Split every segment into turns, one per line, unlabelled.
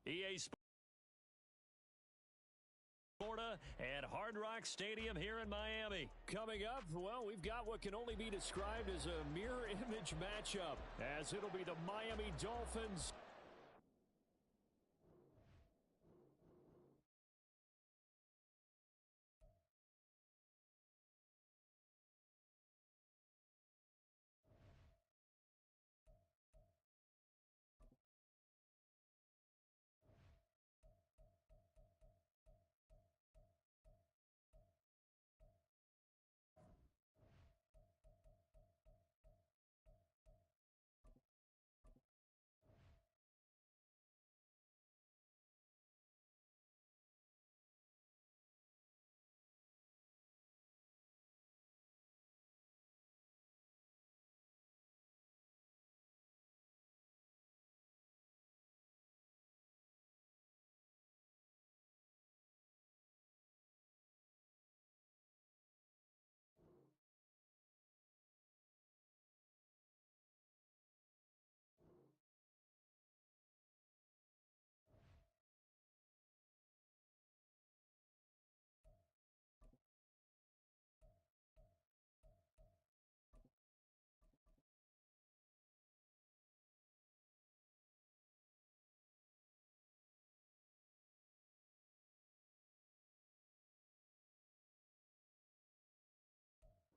EA Sports Florida at Hard Rock Stadium here in Miami.
Coming up, well, we've got what can only be described as a mirror image matchup, as it'll be the Miami Dolphins.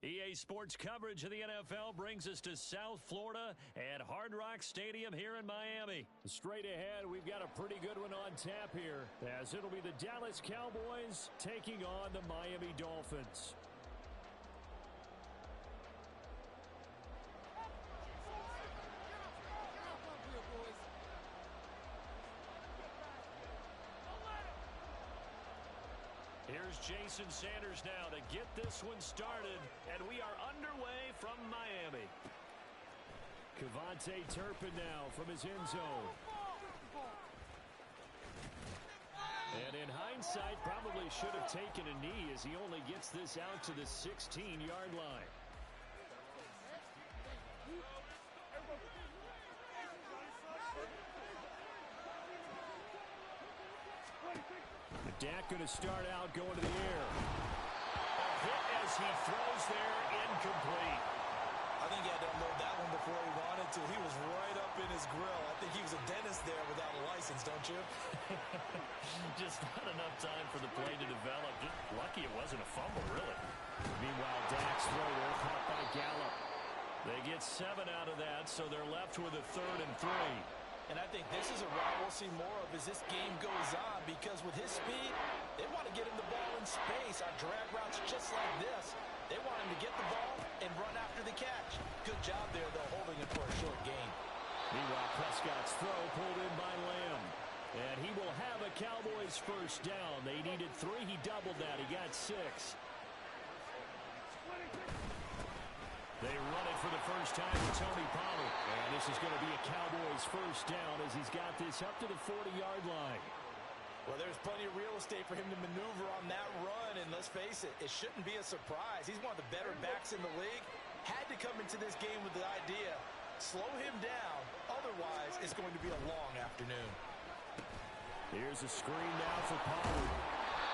EA Sports coverage of the NFL brings us to South Florida at Hard Rock Stadium here in Miami.
Straight ahead, we've got a pretty good one on tap here, as it'll be the Dallas Cowboys taking on the Miami Dolphins.
Here's Jason Sanders now to get this one started, and we are underway from Miami.
Kevontae Turpin now from his end zone. And in hindsight, probably should have taken a knee as he only gets this out to the 16-yard line. Dak going to start out going to the air.
A hit as he throws there, incomplete.
I think he had to unload that one before he wanted to. He was right up in his grill. I think he was a dentist there without a license, don't you?
Just not enough time for the play to develop. Just lucky it wasn't a fumble, really.
Meanwhile, Dak's throw there caught by Gallup.
They get 7 out of that, so they're left with a 3rd and 3.
And I think this is a route we'll see more of as this game goes on, because with his speed, they want to get him the ball in space on drag routes just like this. They want him to get the ball and run after the catch. Good job there, though, holding it for a short gain.
Meanwhile, Prescott's throw pulled in by Lamb. And he will have a Cowboys first down. They needed 3. He doubled that. He got 6. They run it for the first time with Tony Pollard. And this is going to be a Cowboys first down as he's got this up to the 40-yard line.
Well, there's plenty of real estate for him to maneuver on that run. And let's face it, it shouldn't be a surprise. He's one of the better backs in the league. Had to come into this game with the idea, slow him down. Otherwise, it's going to be a long afternoon.
Here's a screen now for Pollard.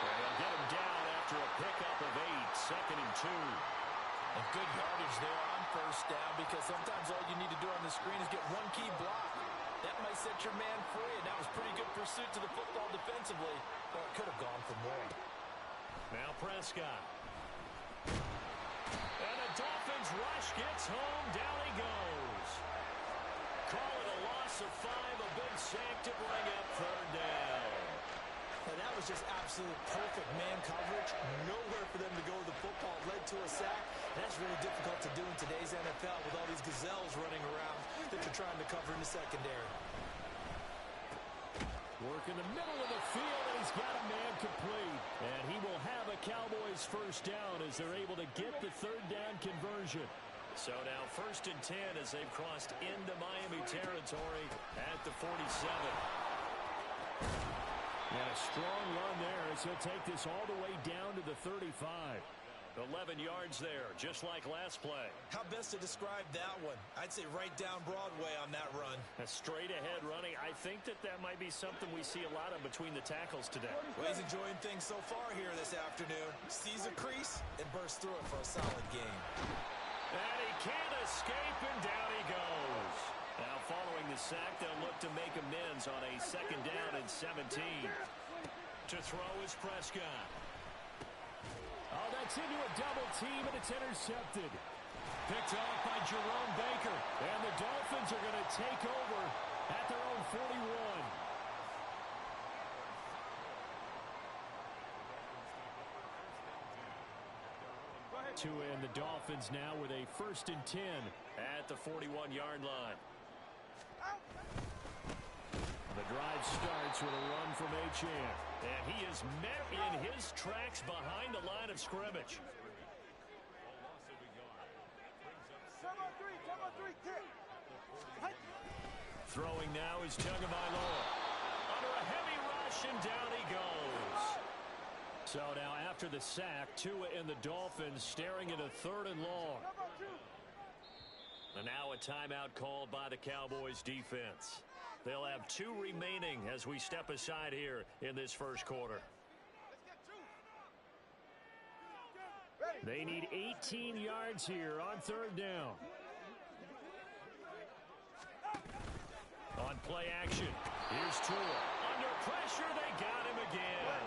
And they'll get him down after a pickup of 8, 2nd and 2.
And good yardage there on first down, because sometimes all you need to do on the screen is get one key block. That might set your man free, and that was pretty good pursuit to the football defensively. Or it could have gone for more.
Now Prescott. And the Dolphins rush gets home. Down he goes. Call it a loss of 5. A big sack to bring up 3rd down.
And that was just absolute perfect man coverage. Nowhere for them to go with the football. Led to a sack. And that's really difficult to do in today's NFL with all these gazelles running around that you're trying to cover in the secondary.
Work in the middle of the field, and he's got a man complete. And he will have a Cowboys first down as they're able to get the 3rd down conversion.
So now 1st and 10 as they've crossed into Miami territory at the 47.
And a strong run there as he'll take this all the way down to the 35.
11 yards there, just like last play.
How best to describe that one? I'd say right down Broadway on that run.
A straight ahead running. I think that might be something we see a lot of between the tackles today.
Well, he's enjoying things so far here this afternoon. Sees a crease and bursts through it for a solid game.
And he can't escape, and down he goes. Now following the sack, they'll look to make amends on a 2nd down and 17. To throw is Prescott.
Oh, that's into a double team, and it's intercepted. Picked off by Jerome Baker. And the Dolphins are going to take over at their own 41. Tua and the Dolphins now with a 1st and 10
at the 41-yard line.
The drive starts with a run from Achane.
And he is met in his tracks behind the line of scrimmage. Throwing now is Tagovailoa. Under a heavy rush, and down he goes.
So now after the sack, Tua and the Dolphins staring at a 3rd and long.
And now a timeout called by the Cowboys defense. They'll have 2 remaining as we step aside here in this 1st quarter.
They need 18 yards here on 3rd down.
On play action, here's Tua. Under pressure, they got him again.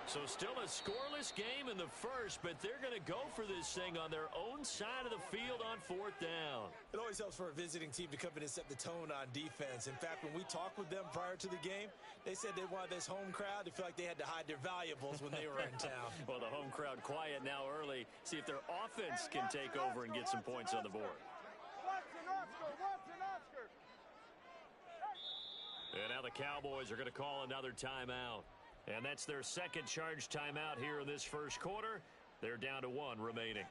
So still a scoreless game in the 1st, but they're going to go for this thing on their own side of the field on 4th down.
It always helps for a visiting team to come in and set the tone on defense. In fact, when we talked with them prior to the game, they said they wanted this home crowd to feel like they had to hide their valuables when they were in town.
Well, the home crowd quiet now early. See if their offense can take over and get some points on the board. And now the Cowboys are going to call another timeout. And that's their 2nd charge timeout here in this 1st quarter. They're down to 1 remaining.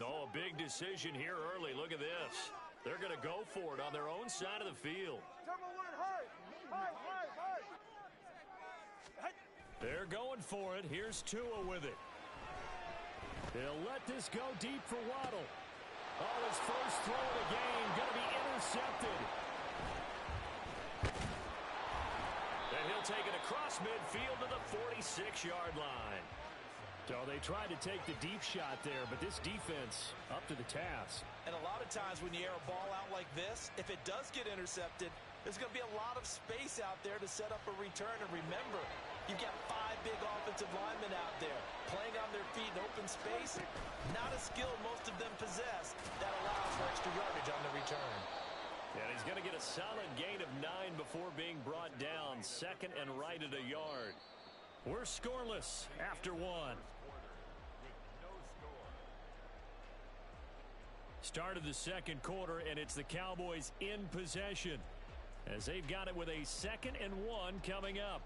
Oh, a big decision here early. Look at this. They're going to go for it on their own side of the field.
They're going for it. Here's Tua with it. They'll let this go deep for Waddle. Oh, his first throw of the game going to be intercepted.
And he'll take it across midfield to the 46-yard line.
So they tried to take the deep shot there, but this defense up to the task.
And a lot of times when you air a ball out like this, if it does get intercepted, there's going to be a lot of space out there to set up a return. And remember, you've got 5 big offensive linemen out there playing on their feet in open space. Not a skill most of them possess that allows for extra yardage on the return.
And he's going to get a solid gain of 9 before being brought down. 2nd and right at a yard.
We're scoreless after 1. Start of the 2nd quarter, and it's the Cowboys in possession as they've got it with a 2nd and 1 coming up.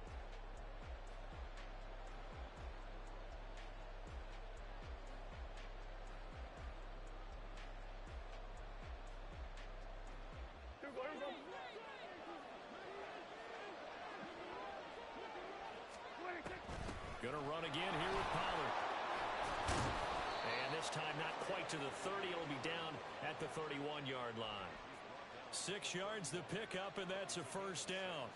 Going to run again here with Pollard.
And this time not quite to the 30. It'll be down at the 31-yard line.
6 yards the pickup, and that's a 1st down.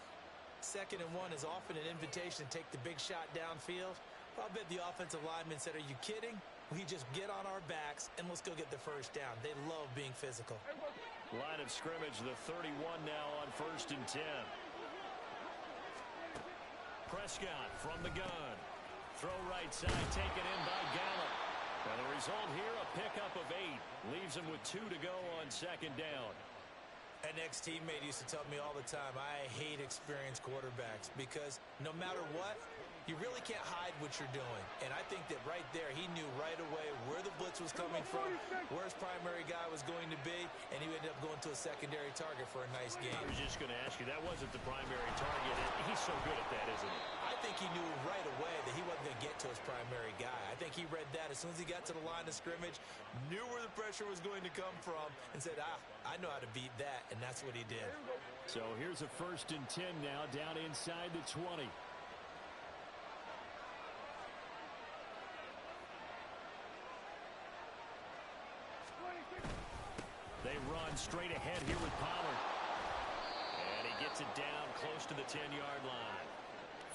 2nd and 1 is often an invitation to take the big shot downfield. I bet the offensive lineman said, "Are you kidding? We just get on our backs and let's go get the 1st down." They love being physical.
Line of scrimmage, the 31 now on 1st and 10. Prescott from the gun. Throw right side, taken in by Gallup. And the result here, a pickup of 8. Leaves him with 2 to go on 2nd down.
An ex-teammate used to tell me all the time, I hate experienced quarterbacks because no matter what, you really can't hide what you're doing. And I think that right there, he knew right away where the blitz was coming from, where his primary guy was going to be, and he ended up going to a secondary target for a nice game.
I was just going to ask you, that wasn't the primary target. He's so good at that, isn't he?
I think he knew right away that he wasn't going to get to his primary guy. I think he read that as soon as he got to the line of scrimmage, knew where the pressure was going to come from, and said, I know how to beat that, and that's what he did.
So here's a 1st and 10 now, down inside the 20.
straight ahead here with Pollard. And he gets it down close to the 10-yard line.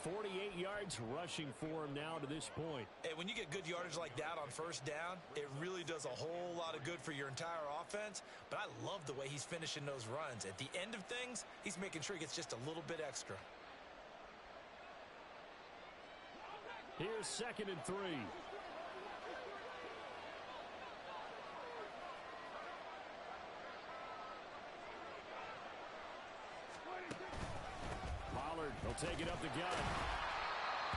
48 yards rushing for him now to this point.
Hey, when you get good yardage like that on first down, it really does a whole lot of good for your entire offense. But I love the way he's finishing those runs. At the end of things, he's making sure he gets just a little bit extra.
Here's 2nd and 3. He'll take it up the gut.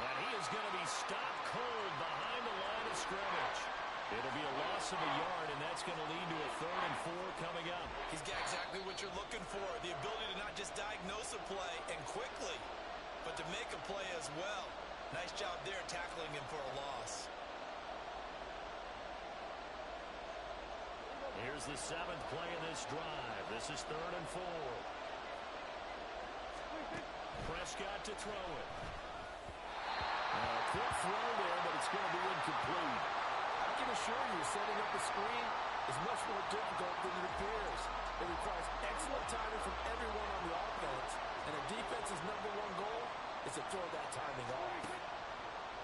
And he is going to be stopped cold behind the line of scrimmage. It'll be a loss of a yard, and that's going to lead to a 3rd and 4 coming up.
He's got exactly what you're looking for, the ability to not just diagnose a play and quickly, but to make a play as well. Nice job there tackling him for a loss.
Here's the 7th play of this drive. This is 3rd and 4. Prescott to throw it.
Quick throw there, but it's going to be incomplete.
I can assure you, setting up a screen is much more difficult than it appears. It requires excellent timing from everyone on the offense, and a defense's #1 goal is to throw that timing off.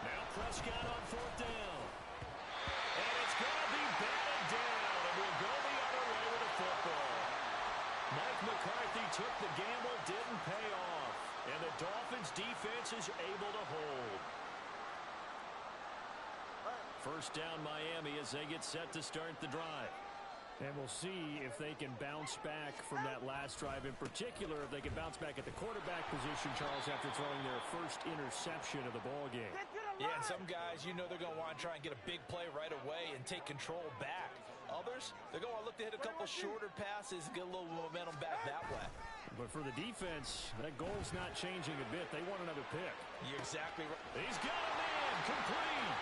Now Prescott on 4th down. And it's going to be batted down, and we'll go the other way with the football. Mike McCarthy took the gamble, didn't pay off. And the Dolphins defense is able to hold. First down Miami as they get set to start the drive.
And we'll see if they can bounce back from that last drive. In particular, if they can bounce back at the quarterback position, Charles, after throwing their first interception of the ball game.
Yeah, and some guys, you know they're going to want to try and get a big play right away and take control back. Others, they're going to look to hit a couple shorter passes and get a little momentum back that way.
But for the defense, that goal's not changing a bit. They want another pick.
You're exactly right.
He's got a man complete.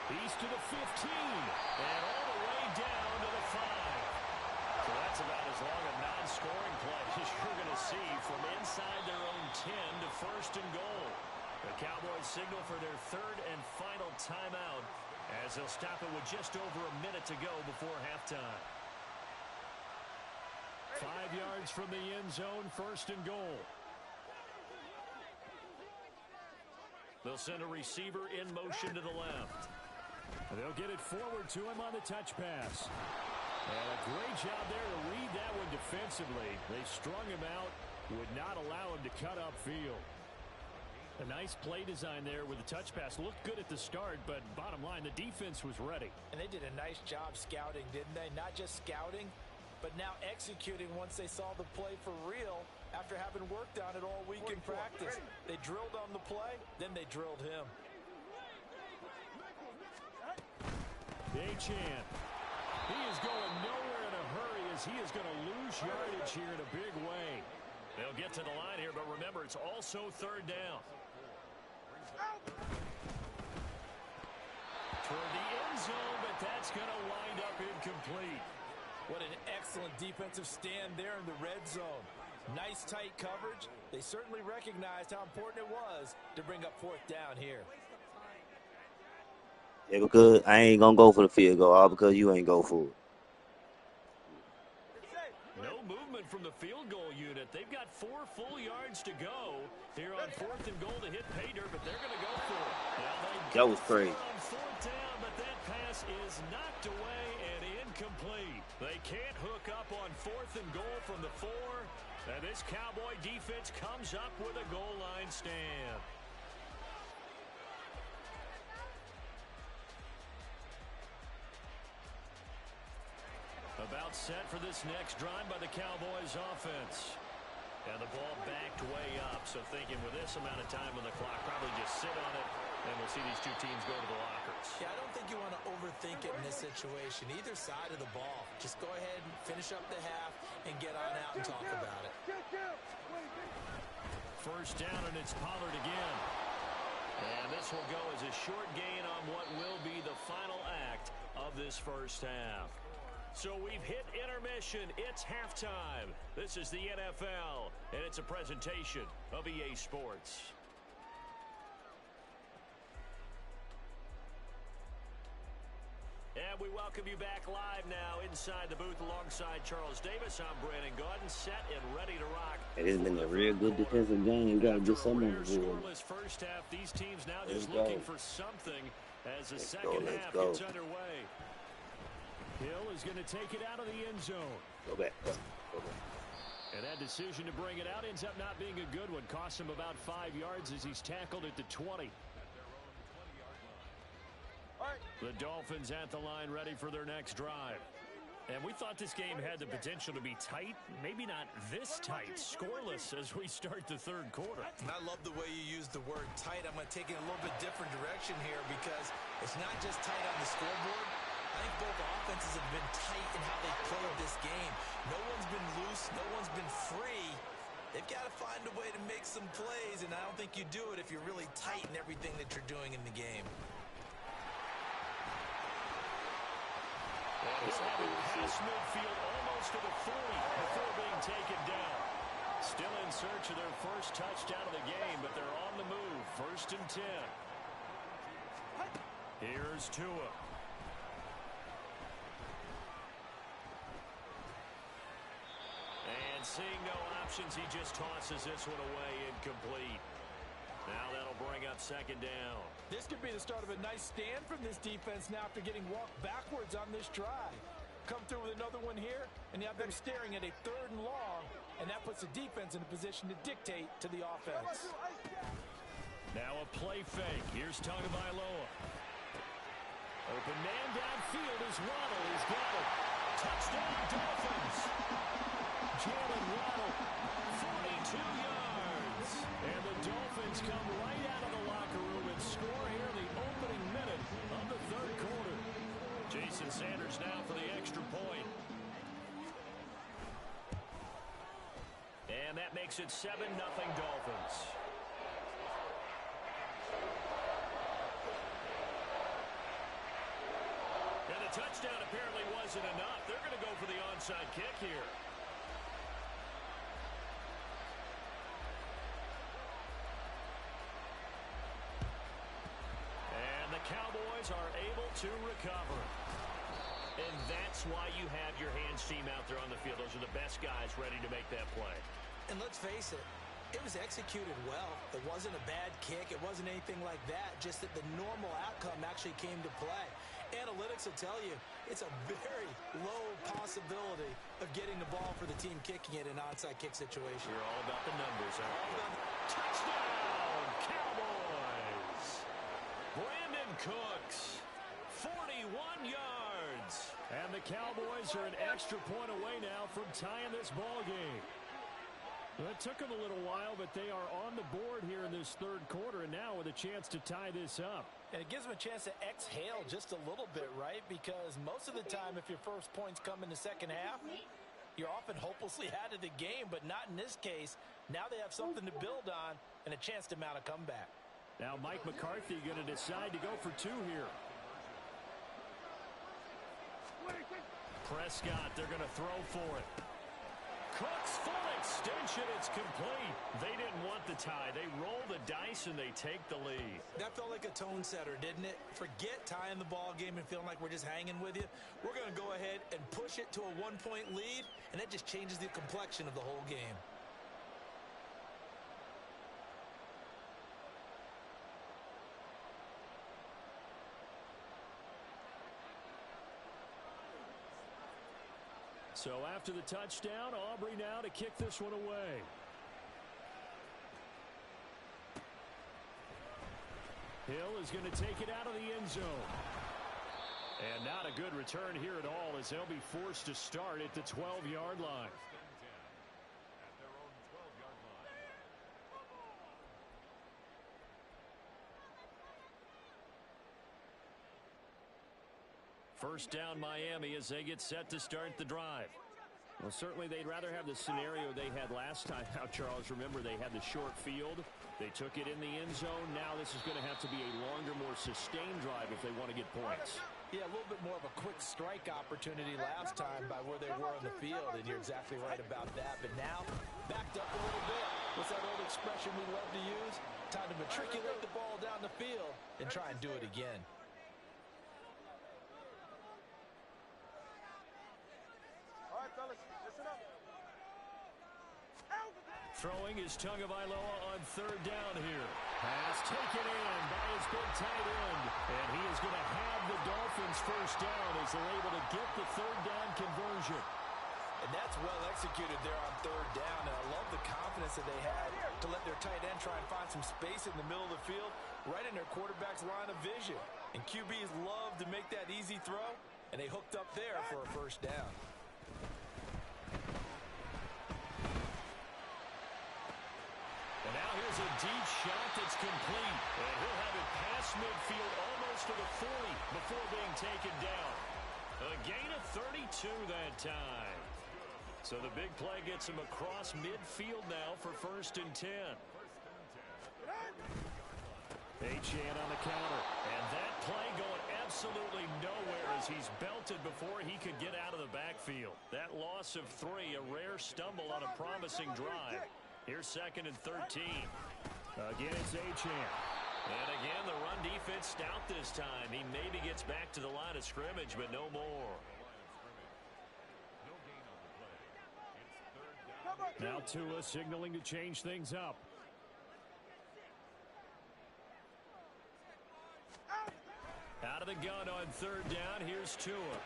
He's to the 15 and all the way down to the 5. So that's about as long a non-scoring play as you're going to see from inside their own 10 to 1st and goal. The Cowboys signal for their 3rd and final timeout as they'll stop it with just over a minute to go before halftime.
5 yards from the end zone, 1st and goal.
They'll send a receiver in motion to the left.
They'll get it forward to him on the touch pass. And a great job there to read that one defensively. They strung him out, would not allow him to cut upfield. A nice play design there with the touch pass. Looked good at the start, but bottom line, the defense was ready.
And they did a nice job scouting, didn't they? Not just scouting, but now executing once they saw the play for real after having worked on it all week in practice. They drilled on the play, then they drilled him.
Achan. He is going nowhere in a hurry as he is going to lose yardage here in a big way.
They'll get to the line here, but remember, it's also 3rd down. Toward the end zone, but that's going to wind up incomplete.
What an excellent defensive stand there in the red zone. Nice tight coverage. They certainly recognized how important it was to bring up 4th down here.
Yeah, because I ain't going to go for the field goal, all because you ain't go for it.
No movement from the field goal unit. They've got 4 full yards to go here on 4th and goal to hit pay dirt, but they're going to go for it.
That was crazy.
On 4th down, but that pass is knocked away and incomplete. They can't hook up on 4th and goal from the 4, and this Cowboy defense comes up with a goal line stand. About set for this next drive by the Cowboys offense. And the ball backed way up. So thinking with this amount of time on the clock, probably just sit on it, and we'll see these two teams go to the lockers.
Yeah, I don't think you want to overthink it in this situation. Either side of the ball. Just go ahead and finish up the half and get on out and talk about it.
First down, and it's Pollard again. And this will go as a short gain on what will be the final act of this first half. So we've hit intermission. It's halftime. This is the NFL, and it's a presentation of EA Sports. And we welcome you back live now inside the booth alongside Charles Davis. I'm Brandon Gaudin, set and ready to rock.
It has been a real good defensive game. You got to get some on the board.
Scoreless first half. These teams now just looking for something as the second half gets underway.
Hill is going to take it out of the end zone.
Go back. Go back.
And that decision to bring it out ends up not being a good one. Costs him about 5 yards as he's tackled at the 20. The Dolphins at the line ready for their next drive.
And we thought this game had the potential to be tight. Maybe not this tight. Scoreless as we start the third quarter.
And I love the way you use the word tight. I'm going to take it a little bit different direction here because it's not just tight on the scoreboard. I think both offenses have been tight in how they've played this game. No one's been loose. No one's been free. They've got to find a way to make some plays, and I don't think you do it if you're really tight in everything that you're doing in the game.
He's having past midfield almost to the 40 before being taken down. Still in search of their first touchdown of the game, but they're on the move. 1st and 10. Here's Tua. And seeing no options, he just tosses this one away incomplete. Now that'll bring up 2nd down.
This could be the start of a nice stand from this defense now after getting walked backwards on this drive. Come through with another one here, and you have them staring at a 3rd and long, and that puts the defense in a position to dictate to the offense.
Now a play fake. Here's Tagovailoa. Open man downfield is Waddle. He's got it.
Touchdown, Dolphins.
Jalen Waddle, 42 yards. And the Dolphins come right out of the locker room and score here in the opening minute of the 3rd quarter.
Jason Sanders now for the extra point. And that makes it 7-0 Dolphins. And the touchdown apparently wasn't enough. They're going to go for the onside kick here. Cowboys are able to recover. And that's why you have your hands team out there on the field. Those are the best guys ready to make that play.
And let's face it, it was executed well. It wasn't a bad kick. It wasn't anything like that. Just that the normal outcome actually came to play. Analytics will tell you it's a very low possibility of getting the ball for the team kicking it in an onside kick situation.
You're all about the numbers, huh? Touchdown, Cowboys! Brandon Cooks, 41 yards.
And the Cowboys are an extra point away now from tying this ball game. Well, it took them a little while, but they are on the board here in this 3rd quarter, and now with a chance to tie this up.
And it gives them a chance to exhale just a little bit, right? Because most of the time, if your first points come in the 2nd half, you're often hopelessly out of the game, but not in this case. Now they have something to build on and a chance to mount a comeback.
Now Mike McCarthy going to decide to go for 2 here.
Prescott, they're going to throw for it. Cooks full extension, it's complete. They didn't want the tie. They roll the dice and they take the lead.
That felt like a tone setter, didn't it? Forget tying the ball game and feeling like we're just hanging with you. We're going to go ahead and push it to a 1-point lead, and that just changes the complexion of the whole game.
So after the touchdown, Aubrey now to kick this one away. Hill is going to take it out of the end zone. And not a good return here at all as they'll be forced to start at the 12-yard line.
First down Miami as they get set to start the drive.
Well, certainly they'd rather have the scenario they had last time out, Charles. Remember, they had the short field. They took it in the end zone. Now this is going to have to be a longer, more sustained drive if they want to get points.
Yeah, a little bit more of a quick strike opportunity last time by where they were on the field, and you're exactly right about that. But now, backed up a little bit. What's that old expression we love to use? Time to matriculate the ball down the field and try and do it again.
Throwing is Tagovailoa on third down here. Pass taken in by his big tight end. And he is going to have the Dolphins first down as they're able to get the third down conversion.
And that's well executed there on third down. And I love the confidence that they had to let their tight end try and find some space in the middle of the field, right in their quarterback's line of vision. And QBs love to make that easy throw, and they hooked up there for a first down.
And now here's a deep shot that's complete. And he'll have it past midfield almost to the 40 before being taken down. A gain of 32 that time. So the big play gets him across midfield now for 1st and 10. Achane on the counter. And that play going absolutely nowhere as he's belted before he could get out of the backfield. That loss of 3, a rare stumble on a promising drive. Here's 2nd and 13. Again, it's Achane. And again, the run defense stout this time. He maybe gets back to the line of scrimmage, but no more. Now Tua signaling to change things up. Out of the gun on third down. Here's Tua.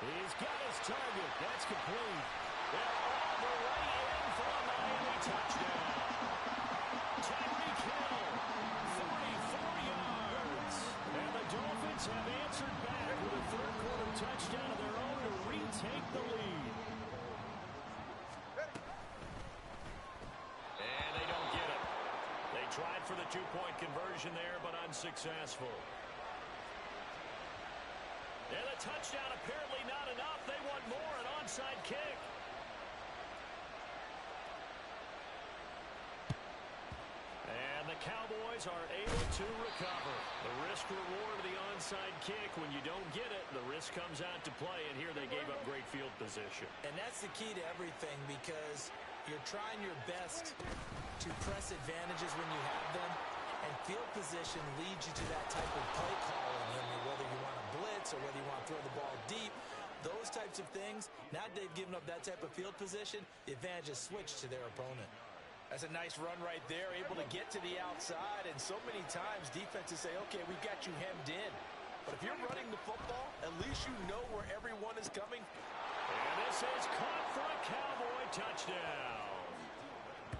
He's got his target. That's complete. They're all the way in for a Miami touchdown. Tyreek Hill, 44 yards. And the Dolphins have answered back with a third-quarter touchdown of their own to retake the lead. And they don't get it. They tried for the two-point conversion there, but unsuccessful. And the touchdown apparently not enough. They want more, an onside kick. And the Cowboys are able to recover. The risk-reward of the onside kick. When you don't get it, the risk comes out to play, and here they gave up great field position.
And that's the key to everything, because you're trying your best to press advantages when you have them, and field position leads you to that type of play calling. Whether you want to blitz or whether you want to throw the ball deep, those types of things, now they've given up that type of field position, the advantage is switched to their opponent. That's a nice run right there, able to get to the outside, and so many times defenses say, okay, we've got you hemmed in. But if you're running the football, at least you know where everyone is coming.
And this is caught for a Cowboy touchdown.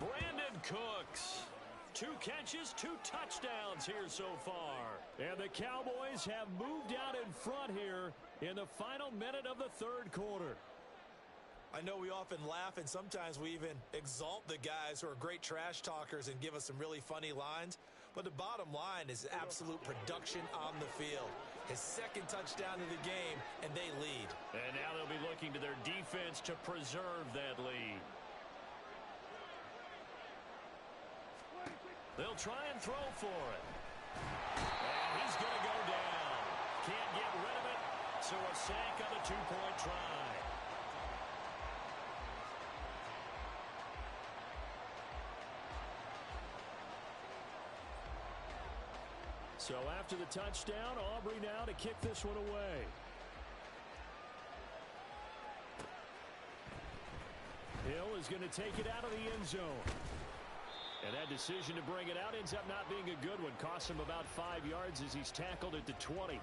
Brandon Cooks. 2 catches, 2 touchdowns here so far. And the Cowboys have moved out in front here in the final minute of the third quarter.
I know we often laugh, and sometimes we even exalt the guys who are great trash talkers and give us some really funny lines. But the bottom line is absolute production on the field. His 2nd touchdown of the game, and they lead.
And now they'll be looking to their defense to preserve that lead. They'll try and throw for it. And he's going to go down. Can't get rid of it, so a sack on the 2-point try. So after the touchdown, Aubrey now to kick this one away. Hill is going to take it out of the end zone. And that decision to bring it out ends up not being a good one. Costs him about 5 yards as he's tackled at the 20.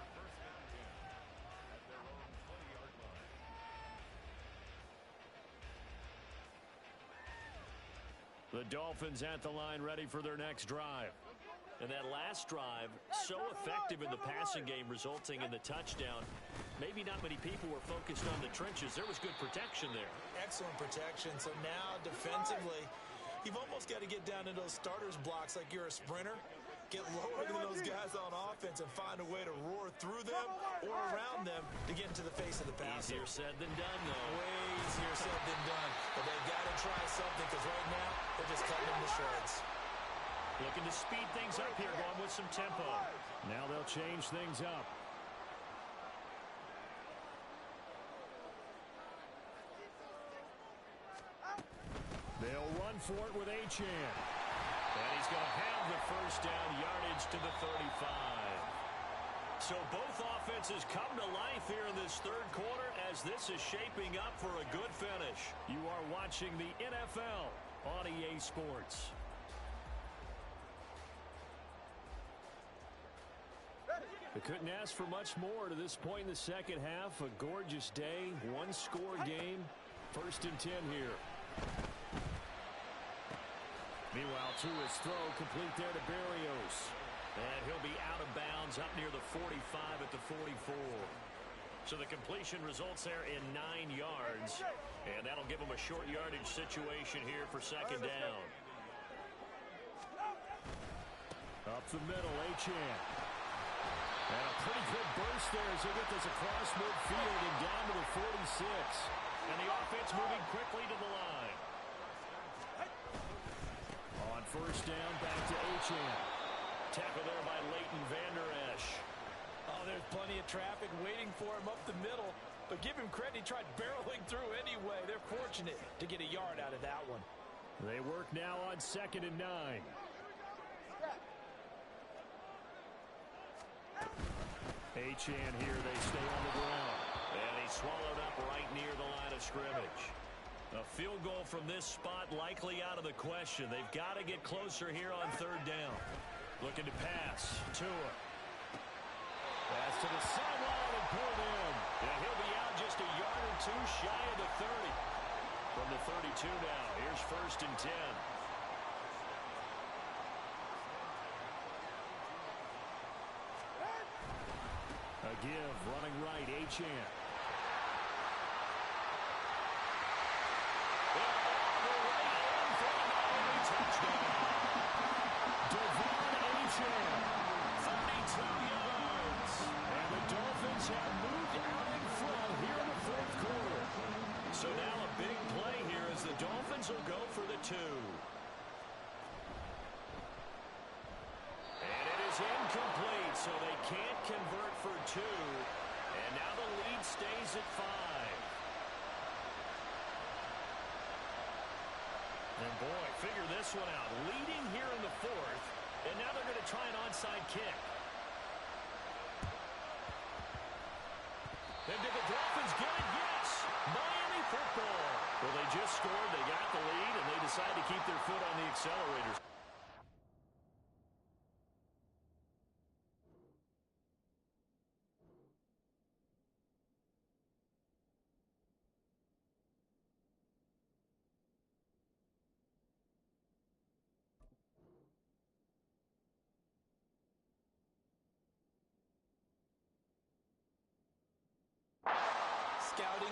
The Dolphins at the line ready for their next drive. And that last drive, so effective in the passing game, resulting in the touchdown. Maybe not many people were focused on the trenches. There was good protection there.
Excellent protection. So now defensively, you've almost got to get down to those starters blocks like you're a sprinter. Get lower than those guys on offense and find a way to roar through them or around them to get into the face of the passer.
Easier said than done, though.
Way easier said than done. But they've got to try something, because right now they're just cutting them to shreds.
Looking to speed things up here, going with some tempo. Now they'll change things up. They'll run for it with Achane. And he's going to have the first down, yardage to the 35. So both offenses come to life here in this third quarter as this is shaping up for a good finish. You are watching the NFL on EA Sports. We couldn't ask for much more to this point in the second half. A gorgeous day, one-score game. 1st and 10 here. Meanwhile, to his throw, complete there to Berrios. And he'll be out of bounds up near the 45 at the 44. So the completion results there in 9 yards. And that'll give him a short yardage situation here for 2nd down. Up the middle, Achane. And a pretty good burst there as he gets this across midfield and down to the 46. And the offense moving quickly to the line. On 1st down, back to Achane. Tackle there by Leighton Vander Esch.
Oh, there's plenty of traffic waiting for him up the middle. But give him credit, he tried barreling through anyway. They're fortunate to get a yard out of that one.
They work now on 2nd and 9. Achane here, they stay on the ground. And he's swallowed up right near the line of scrimmage. A field goal from this spot likely out of the question. They've got to get closer here on 3rd down. Looking to pass. Tua. Pass to the sideline and pulled in. And he'll be out just a yard or 2 shy of the 30. From the 32 now. Here's 1st and 10. A give, running right, Achane. Touchdown. Devon Achane, 32 yards. And the Dolphins have moved out in front here in the 4th quarter. So now a big play here as the Dolphins will go for the 2. And it is incomplete, so they can't convert for 2. And now the lead stays at 5. And boy, figure this one out. Leading here in the 4th, and now they're going to try an onside kick. And did the Dolphins get it? Yes! Miami football. Well, they just scored, they got the lead, and they decide to keep their foot on the accelerators.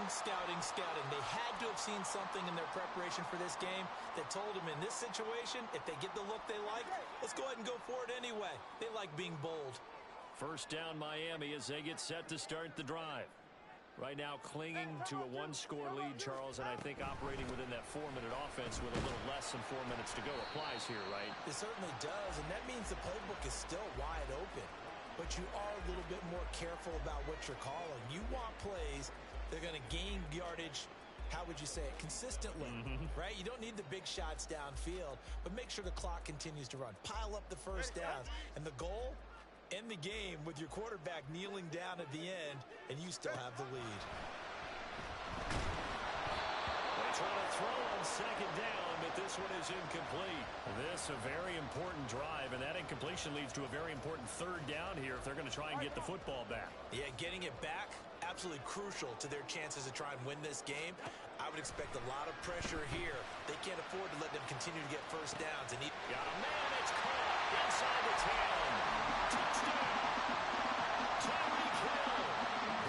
Scouting. They had to have seen something in their preparation for this game that told them in this situation, if they get the look they like, let's go ahead and go for it anyway. They like being bold.
1st down Miami as they get set to start the drive. Right now clinging to a 1-score lead, Charles, and I think operating within that 4-minute offense with a little less than 4 minutes to go applies here, right?
It certainly does, and that means the playbook is still wide open. But you are a little bit more careful about what you're calling. You want plays they're going to gain yardage, how would you say it, consistently, right? You don't need the big shots downfield, but make sure the clock continues to run. Pile up the 1st downs. And the goal, end the game with your quarterback kneeling down at the end, and you still have the lead.
They try to throw on 2nd down, but this one is incomplete. This a very important drive, and that incompletion leads to a very important 3rd down here if they're going to try and get the football back.
Yeah, getting it back, absolutely crucial to their chances to try and win this game. I would expect a lot of pressure here. They can't afford to let them continue to get 1st downs. And
got a man, it's caught inside the 10. Touchdown. Tyreek Hill.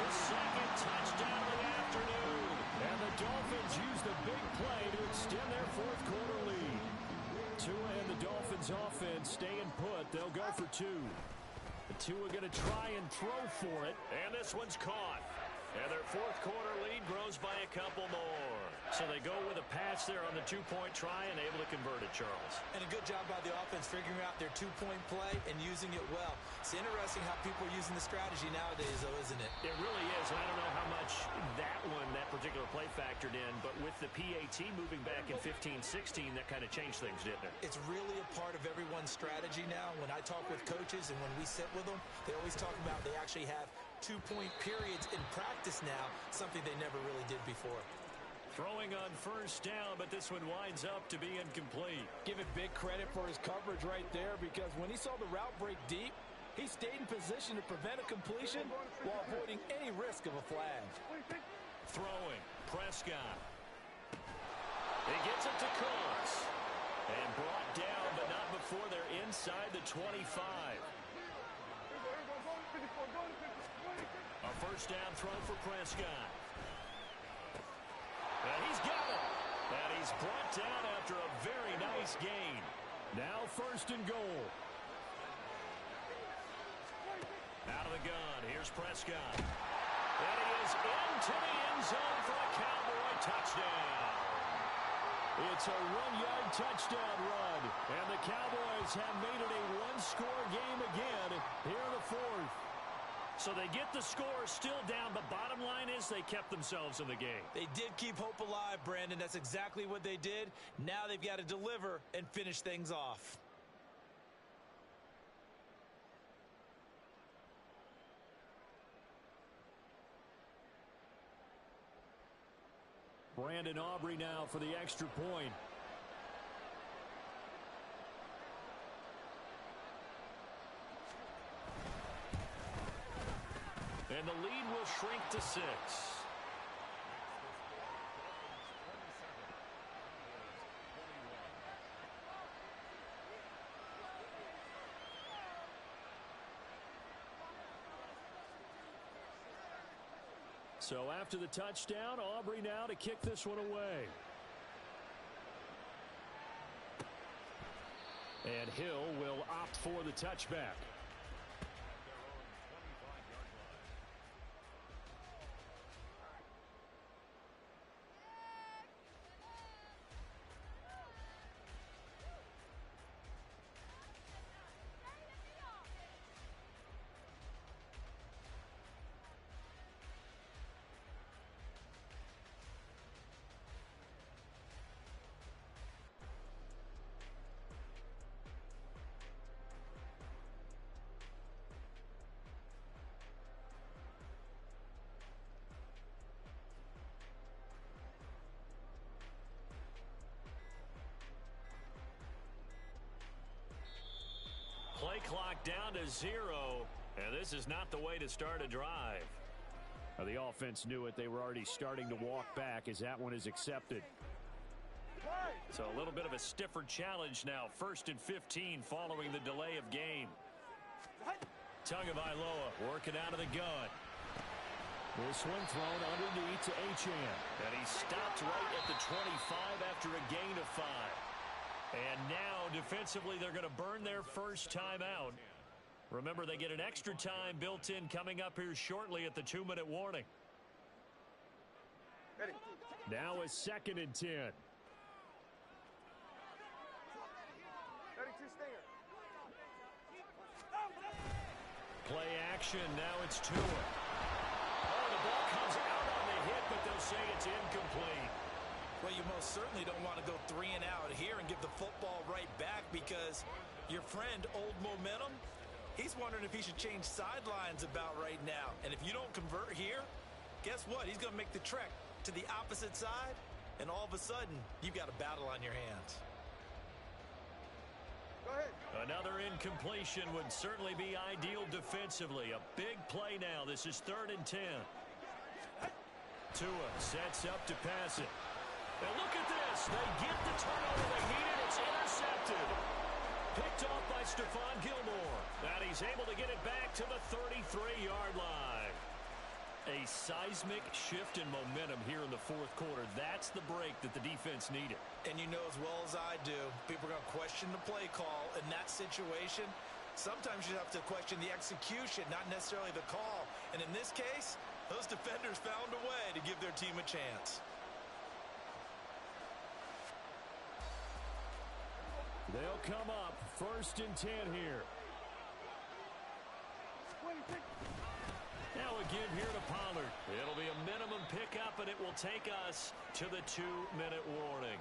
His 2nd touchdown of the afternoon. And the Dolphins use the big play to extend their 4th quarter lead. Tua and the Dolphins offense staying put. They'll go for 2. The Tua going to try and throw for it. And this one's caught. And their 4th quarter lead grows by a couple more. So they go with a pass there on the 2-point try and able to convert it, Charles.
And a good job by the offense figuring out their 2-point play and using it well. It's interesting how people are using the strategy nowadays, though, isn't it?
It really is. And I don't know how much that particular play factored in, but with the PAT moving back in 15-16, that kind of changed things, didn't it?
It's really a part of everyone's strategy now. When I talk with coaches and when we sit with them, they always talk about they actually have 2-point periods in practice now, something they never really did before.
Throwing on first down, but this one winds up to be incomplete.
Give it big credit for his coverage right there, because when he saw the route break deep, he stayed in position to prevent a completion while avoiding any risk of a flag.
Throwing, Prescott. He gets it to Cooks. And brought down, but not before they're inside the 25. A first down throw for Prescott. And he's got it. And he's brought down after a very nice gain.
Now first and goal.
Out of the gun, here's Prescott. And he is into the end zone for a Cowboy touchdown.
It's a one-yard touchdown run. And the Cowboys have made it a one-score game again here in the fourth.
So they get the score still down, but bottom line is they kept themselves in the game.
They did keep hope alive, Brandon. That's exactly what they did. Now they've got to deliver and finish things off.
Brandon Aubrey now for the extra point.
And the lead will shrink to 6.
So after the touchdown, Aubrey now to kick this one away. And Hill will opt for the touchback.
Play clock down to 0, and this is not the way to start a drive.
Now the offense knew it. They were already starting to walk back as that one is accepted.
So a little bit of a stiffer challenge now. 1st and 15 following the delay of game. Tagovailoa working out of the gun.
This one thrown underneath to Achane.
And he stopped right at the 25 after a gain of 5. And now, defensively, they're going to burn their first time out. Remember, they get an extra time built in coming up here shortly at the 2-minute warning.
Ready.
Now a 2nd and 10.
32 stinger.
Play action. Now it's Tua. Oh, the ball comes out on the hit, but they'll say it's incomplete.
Well, you most certainly don't want to go 3 and out here and give the football right back, because your friend, Old Momentum, he's wondering if he should change sidelines about right now. And if you don't convert here, guess what? He's going to make the trek to the opposite side, and all of a sudden, you've got a battle on your hands.
Go ahead.
Another incompletion would certainly be ideal defensively. A big play now. This is 3rd and 10. Tua sets up to pass it. And look at this. They get the turnover they needed. It's intercepted. Picked off by Stephon Gilmore. And he's able to get it back to the 33-yard line. A seismic shift in momentum here in the 4th quarter. That's the break that the defense needed.
And you know as well as I do, people are going to question the play call in that situation. Sometimes you have to question the execution, not necessarily the call. And in this case, those defenders found a way to give their team a chance.
They'll come up 1st and 10 here.
Now a give here to Pollard. It'll be a minimum pickup, and it will take us to the 2-minute warning.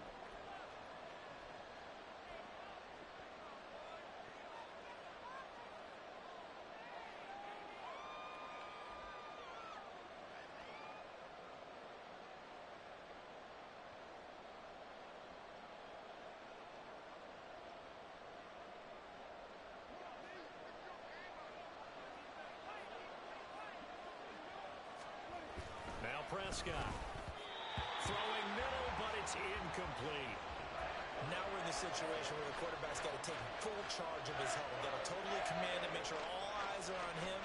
Prescott. Throwing middle, but it's incomplete.
Now we're in the situation where the quarterback's got to take full charge of his health. Got to totally command it, make sure all eyes are on him.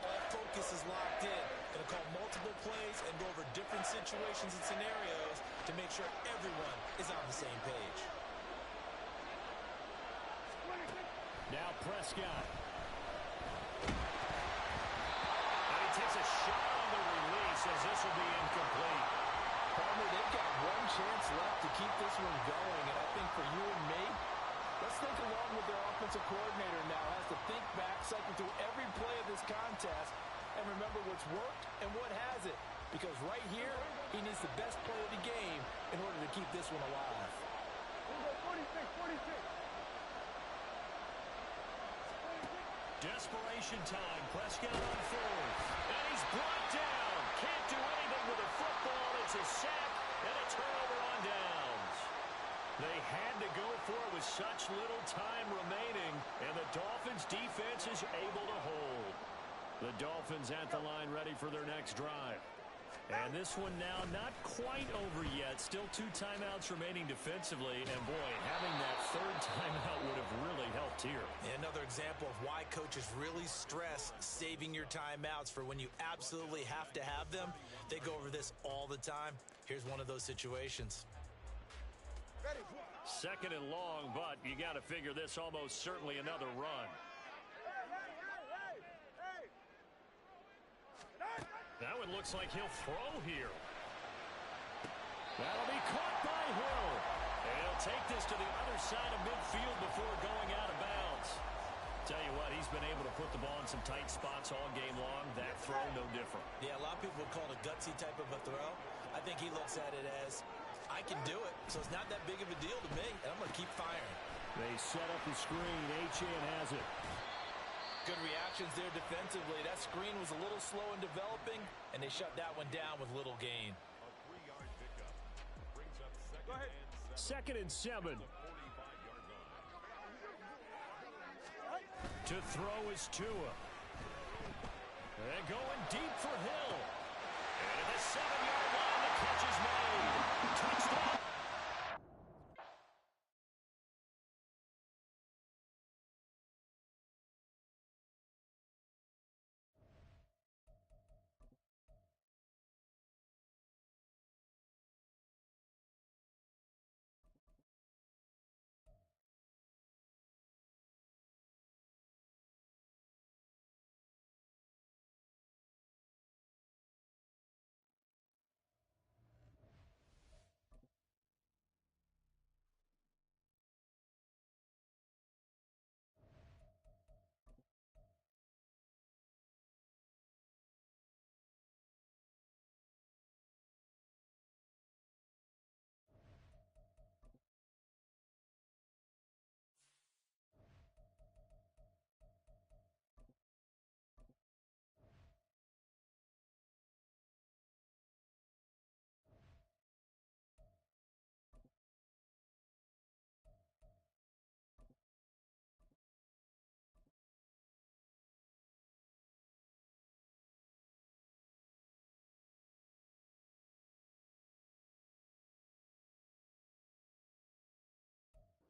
All focus is locked in. Going to call multiple plays and go over different situations and scenarios to make sure everyone is on the same page.
Now Prescott.
And he takes a shot on the release as this will be incomplete.
Palmer, they've got one chance left to keep this one going, and I think for you and me, let's think along with their offensive coordinator now. Has to think back, cycle through every play of this contest, and remember what's worked and what hasn't. Because right here, he needs the best play of the game in order to keep this one alive.
46.
Desperation time. Prescott on fourth. And he's brought down. Can't do anything with a football. It's a sack and a turnover on downs. They had to go for it with such little time remaining, and the Dolphins' defense is able to hold. The Dolphins at the line ready for their next drive. And this one now not quite over yet. Still 2 timeouts remaining defensively. And, boy, having that third timeout would have really helped here.
Another example of why coaches really stress saving your timeouts for when you absolutely have to have them. They go over this all the time. Here's one of those situations.
Second and long, but you got to figure this almost certainly another run. That one looks like he'll throw here. That'll be caught by Hill. And he'll take this to the other side of midfield before going out of bounds. Tell you what, he's been able to put the ball in some tight spots all game long. That throw, no different.
Yeah, a lot of people would call it a gutsy type of a throw. I think he looks at it as, I can do it, so it's not that big of a deal to me, and I'm going to keep firing.
They set up the screen. Achane has it.
Good reactions there defensively. That screen was a little slow in developing, and they shut that one down with little gain.
Go ahead.
2nd and 7.
To throw is Tua. They're going deep for Hill. And at the 7-yard line, the catch is made. Touchdown.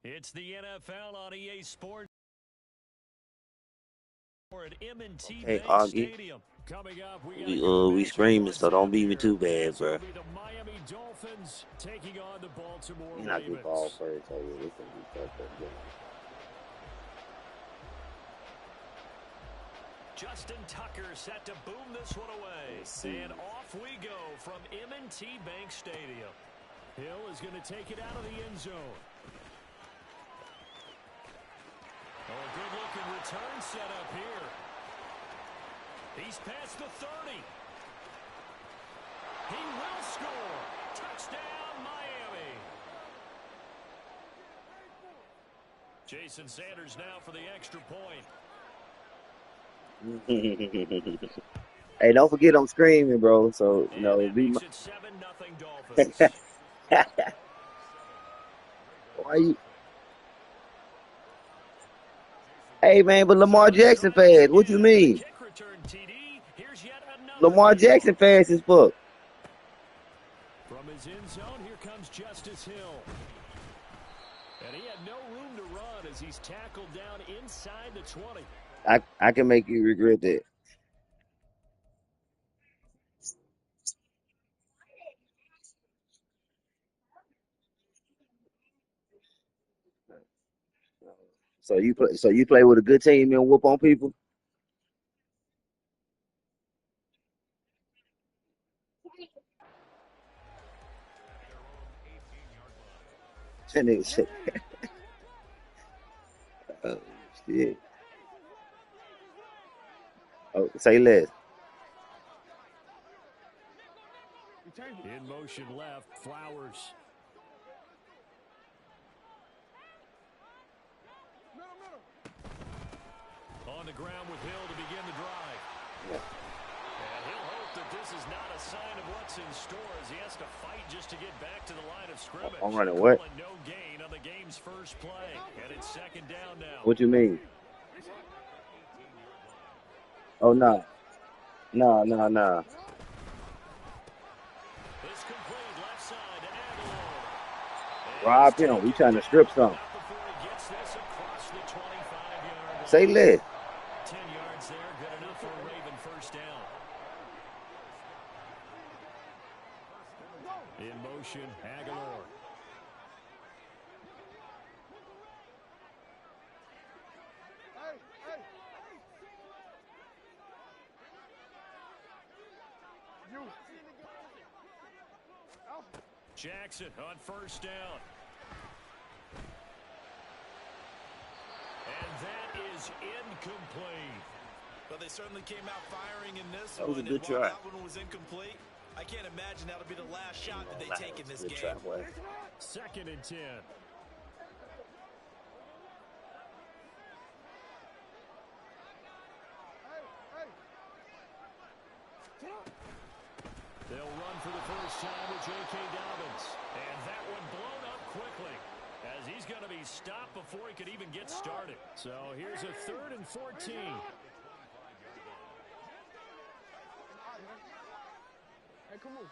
It's the NFL on EA Sports at M&T
Hey,
Bank
Augie.
Stadium. Coming up,
We screaming, so don't beat me too bad, bro.
The Miami Dolphins taking on the Baltimore
You're not gonna
Ravens.
ball first, so yeah, it's gonna be perfect. Yeah.
Justin Tucker set to boom this one away. And off we go from M&T Bank Stadium.
Hill is going to take it out of the end zone.
Oh, a good-looking return set up here. He's past the 30. He will score. Touchdown, Miami. Jason Sanders now for the extra point.
Hey, don't forget I'm screaming, bro. So,
And that
be
makes it 7-0 Dolphins.
why you? Hey, man, but Lamar Jackson fast. What you mean?
Kick return TD. Here's yet another
Lamar Jackson fast as fuck.
his end zone. Here comes Justice Hill. And he had no room to run as he's tackled down inside the 20.
I can make you regret that. So you play with a good team and whoop on people? That nigga said, oh, shit. Oh, say less.
In motion left, Flowers. On the ground with Hill to begin the drive.
Yeah.
And he'll hope that this is not a sign of what's in store as he has to fight just to get back to the line of scrimmage.
I'm running what?
No gain on the game's first play. And it's second down now.
What you mean? Oh, no. No.
It's complete left side to Aguilar.
Rob him. We trying to strip something.
Before he gets this across the 25-yard line.
Say less.
10 yards there, good enough for a Raven first down. In motion, Aguilar. Jackson on first down. And that is incomplete.
But they certainly came out firing in this
That was a
one.
good
And while
try.
that one was incomplete, I can't imagine that'll be the last shot that they take in this
Good
game.
try, boy.
Second and 10. They'll run for the first time with J.K. Dobbins. And that one blown up quickly as he's going to be stopped before he could even get started. So here's a 3rd and 14.
Hey, come on.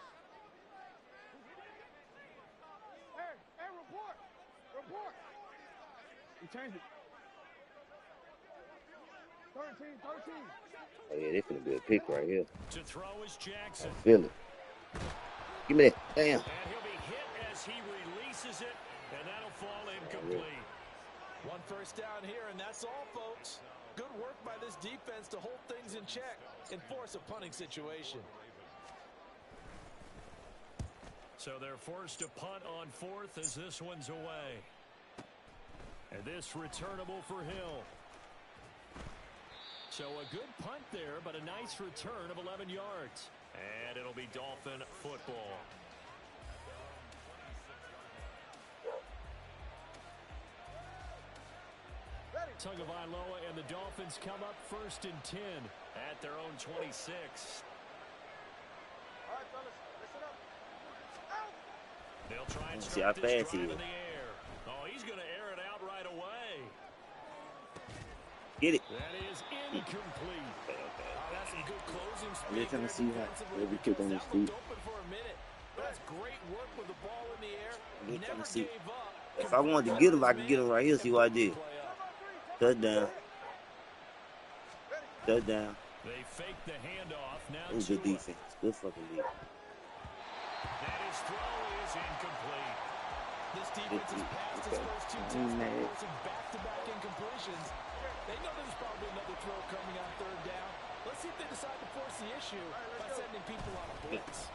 Hey, report. Report. You changed it. 13.
Oh, yeah, this gonna be a pick right here.
To throw is Jackson.
I feel it. Give me that. Damn.
And he'll be hit as he releases it, and that'll fall incomplete.
One first down here, and that's all, folks. Good work by this defense to hold things in check and force a punting situation.
So they're forced to punt on 4th as this one's away. And this returnable for Hill. So a good punt there, but a nice return of 11 yards. And it'll be Dolphin football. Tagovailoa and the Dolphins come up 1st and 10 at their own 26.
All right, fellas, listen up.
They'll try and
See how
start this
fast he
drive in
is.
the air. Oh, he's going to air it out right away.
Get it.
That is incomplete.
That's some good closing
I'm
speed
just trying to
there
see how
defensively
every kick on
because
his
that
feet.
looked open for a minute. That's great work with the ball in the air.
I'm just trying
Never
to see.
gave up.
If I wanted to get him, I could get him right here. See what I did. Touchdown. Touchdown.
They fake the handoff. Now
It was good defense. Good fucking defense.
And his throw is incomplete.
This defense has passed its first 2 tests by forcing back-to-back incompletions. They know there's probably another throw coming on 3rd down. Let's see if they decide to force the issue by sending people on a blitz.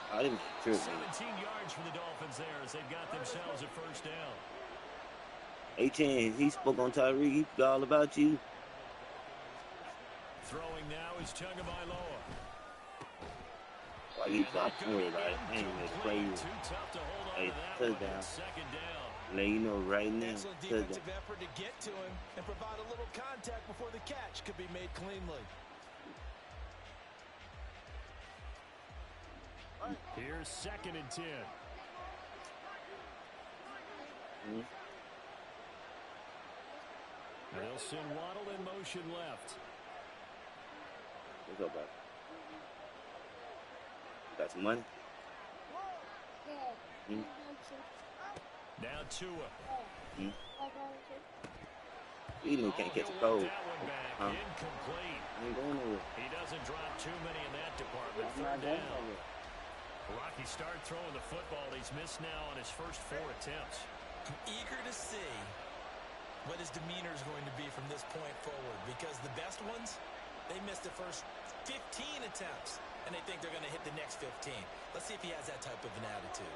I didn't true,
17 yards for the Dolphins there as they've got themselves a first down.
18, he spoke on Tyreek. He forgot all about you.
Throwing now is Tagovailoa.
Why you stop worrying about it? I ain't gonna play you.
Too tough to hold on
Hey,
to that one.
touchdown.
Second down.
Let you know right now.
Excellent
Touchdown.
defensive effort to get to him and provide a little contact before the catch could be made cleanly.
Here's 2nd and 10. They'll send Waddle in motion left.
What's up, buddy? Got some money? Hmm?
Now Tua.
Hmm? You know, can't catch a cold.
That one back.
Huh?
Incomplete.
Ain't going nowhere.
He doesn't drop too many in that department. Third down. Rocky start throwing the football. He's missed now on his first 4 attempts.
I'm eager to see what his demeanor is going to be from this point forward, because the best ones, they missed the first 15 attempts, and they think they're going to hit the next 15. Let's see if he has that type of an attitude.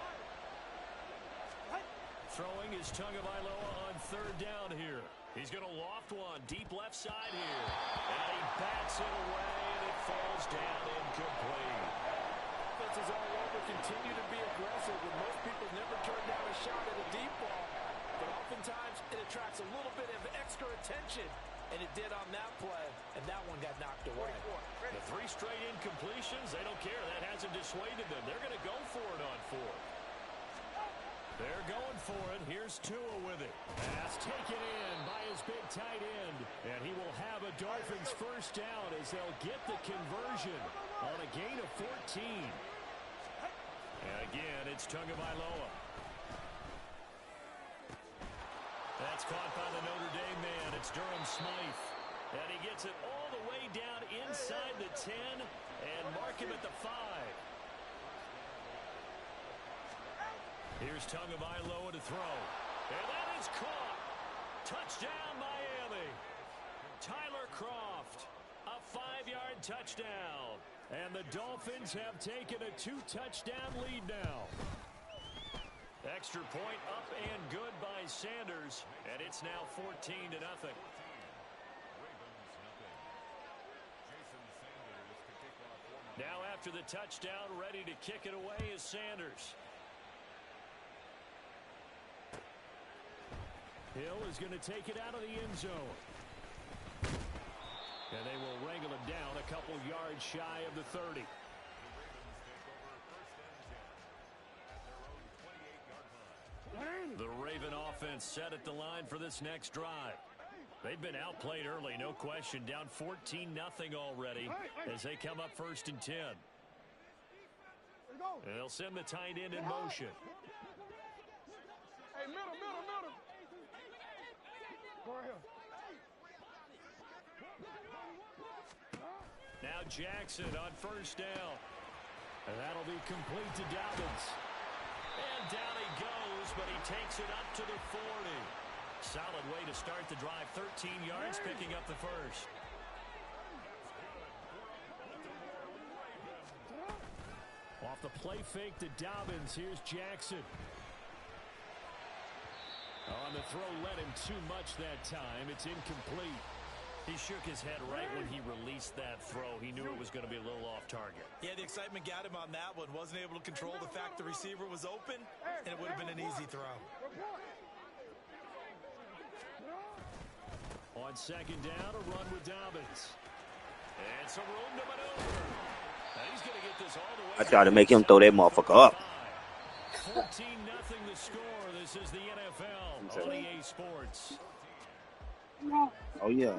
Throwing is Tagovailoa on third down here. He's going to loft one deep left side here. And he bats it away, and it falls down incomplete.
Offenses all over continue to be aggressive, and most people never turn down a shot at a deep ball. But oftentimes, it attracts a little bit of extra attention, and it did on that play, and that one got knocked away.
The 3 straight incompletions, they don't care. That hasn't dissuaded them. They're going to go for it on 4th. They're going for it. Here's Tua with it. Pass taken in by his big tight end. And he will have a Dolphins first down as they'll get the conversion on a gain of 14. And again, it's Tagovailoa. That's caught by the Notre Dame man. It's Durham Smythe. And he gets it all the way down inside the 10 and mark him at the 5. Here's Tagovailoa to throw. And that is caught. Touchdown, Miami. Tyler Kroft, a 5-yard touchdown. And the Dolphins have taken a 2-touchdown lead now. Extra point up and good by Sanders. And it's now 14-0. Now after the touchdown, ready to kick it away is Sanders. Hill is going to take it out of the end zone. And they will wrangle him down a couple yards shy of the 30. The Raven offense set at the line for this next drive. They've been outplayed early, no question. Down 14-0 already as they come up 1st and 10. And they'll send the tight end in motion.
Hey, middle. Go right here.
Now Jackson on first down. And that'll be complete to Dobbins. And down he goes, but he takes it up to the 40. Solid way to start the drive. 13 yards, picking up the first. Off the play fake to Dobbins, here's Jackson. On the throw, led him too much that time. It's incomplete. He shook his head right when he released that throw. He knew it was going to be a little off target.
Yeah, the excitement got him on that one. Wasn't able to control the fact the receiver was open, and it would have been an easy throw.
On second down, a run with Dobbins. And some room to maneuver. And he's going to get this all the way.
I tried to make him throw that motherfucker up.
14-0 the score. This is the NFL on EA Sports.
Oh, yeah.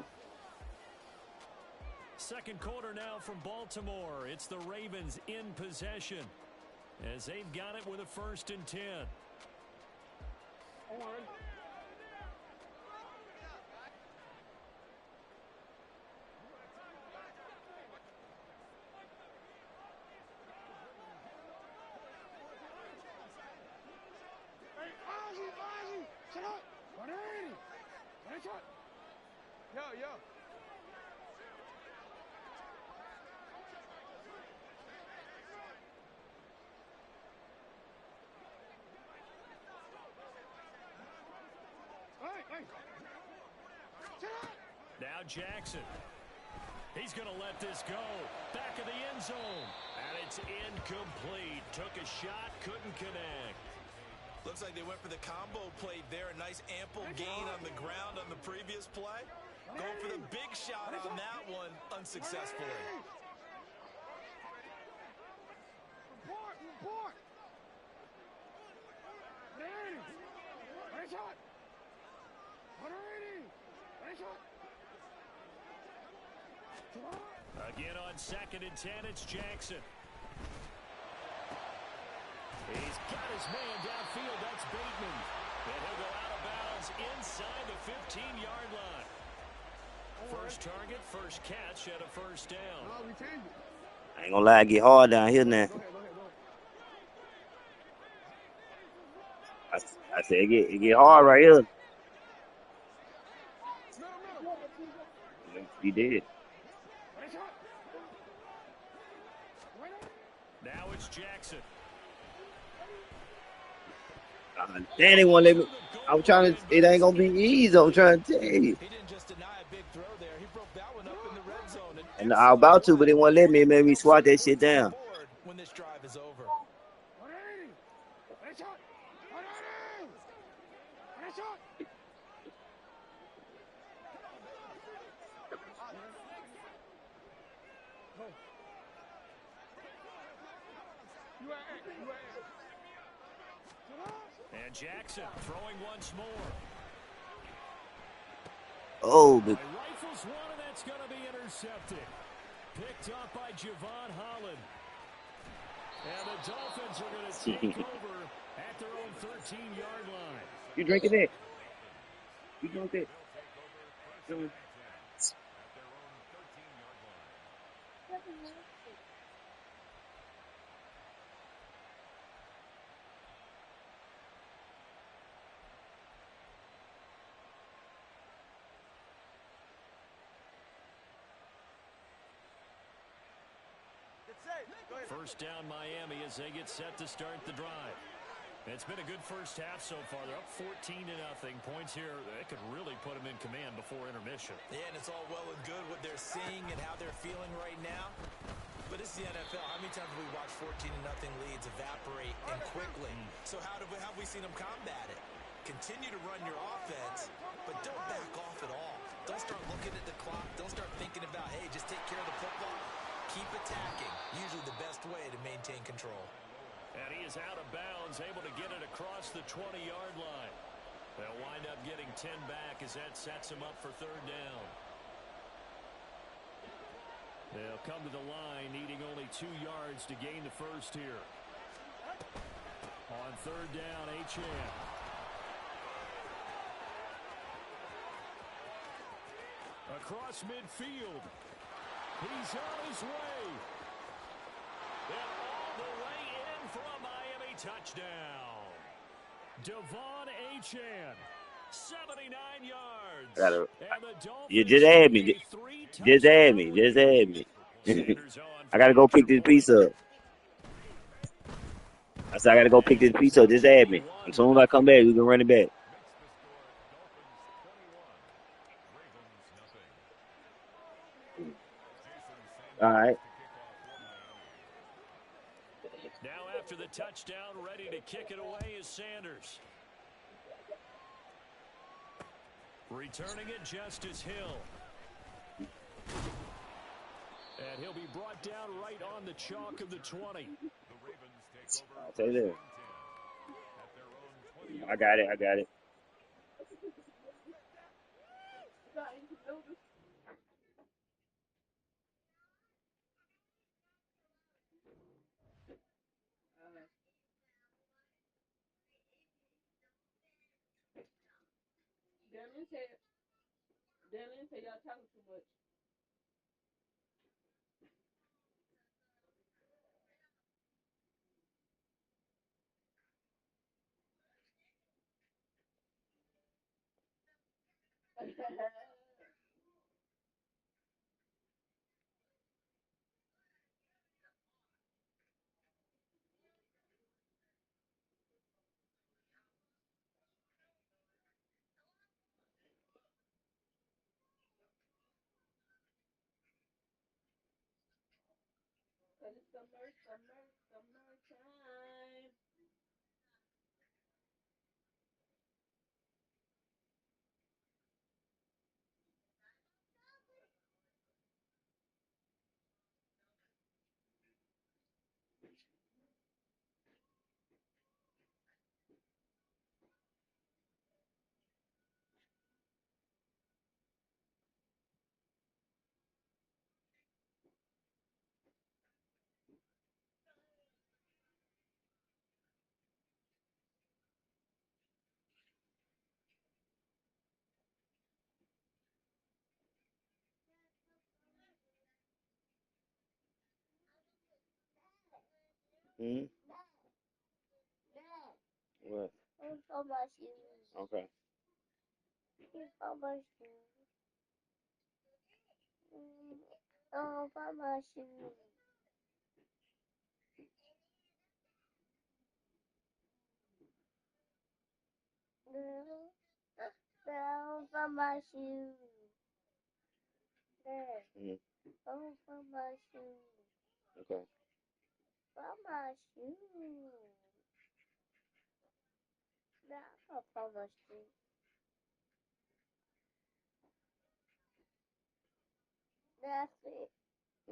Second quarter now from Baltimore. It's the Ravens in possession as they've got it with a 1st and 10.
Shut up! Yo. Hey.
Now Jackson. He's going to let this go. Back of the end zone. And it's incomplete. Took a shot, couldn't connect.
Looks like they went for the combo play there. A nice ample gain on the ground on the previous play. Going for the big shot on that one unsuccessfully.
Report.
Again on 2nd and 10, it's Jackson. He's got his man downfield. That's Bateman.
And he'll go out of bounds inside the 15-yard line. First target, first catch at a first down.
No, we changed it.
I ain't gonna lie, it get hard down here now.
Go ahead.
I said it get hard right here.
Middle.
He did.
Right shot. Right on.
Now it's Jackson.
Damn, they won't let me. I'm trying to. It ain't gonna be easy. I'm trying to tell you.
He didn't just deny a big throw there. He broke that one up in the red zone.
And I was about to, but they won't let me. It made me swat that shit down.
When this drive is over.
Right shot. Right shot.
And Jackson throwing once more.
Oh, but
Rifles one, and that's going to be intercepted. Picked up by Javon Holland. And the Dolphins are going to take over at their own 13-yard line.
you drinking it? You drink it?
First down Miami as they get set to start the drive. It's been a good first half so far. They're up 14-0. Points here, they could really put them in command before intermission.
Yeah, and it's all well and good what they're seeing and how they're feeling right now. But it's the NFL. How many times have we watched 14-0 leads evaporate and quickly? So how have we seen them combat it? Continue to run your offense, but don't back off at all. Don't start looking at the clock. Don't start thinking about, hey, just take care of the football. Keep attacking. Usually the best way to maintain control.
And he is out of bounds, able to get it across the 20-yard line. They'll wind up getting 10 back as that sets him up for third down. They'll come to the line, needing only 2 yards to gain the first here. On third down, Achane. Across midfield. He's on his way. And all the way in for a Miami touchdown. Devon Achane, 79 yards.
You just add me. Just add me. Just add me. I gotta go pick this piece up. I said I gotta go pick this piece up. Just add me. As soon as I come back, we can run it back. All right.
Now after the touchdown, ready to kick it away is Sanders. Returning it, Justice Hill. And he'll be brought down right on the chalk of the 20.
I'll tell you that. I got it.
Dylan said y'all talking too much. Cause it's summer time.
Hmm? What? Okay. Hmm. Okay.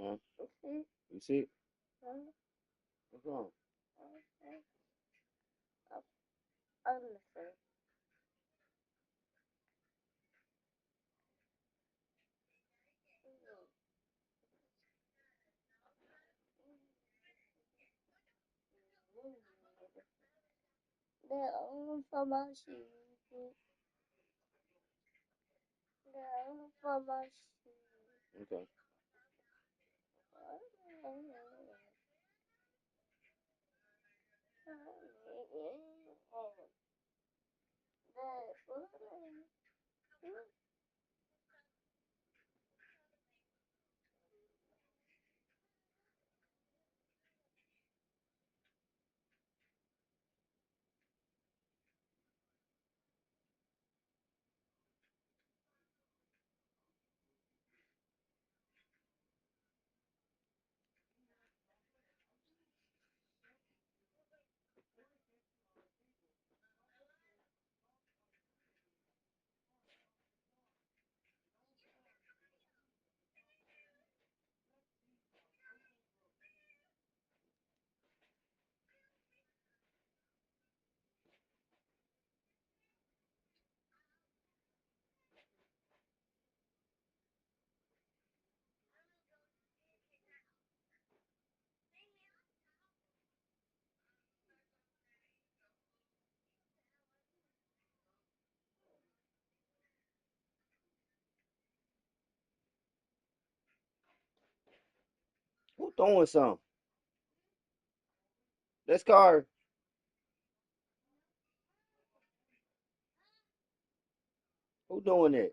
Uh, you see? What's wrong? Okay. Who throwing some? That's car. Who doing that?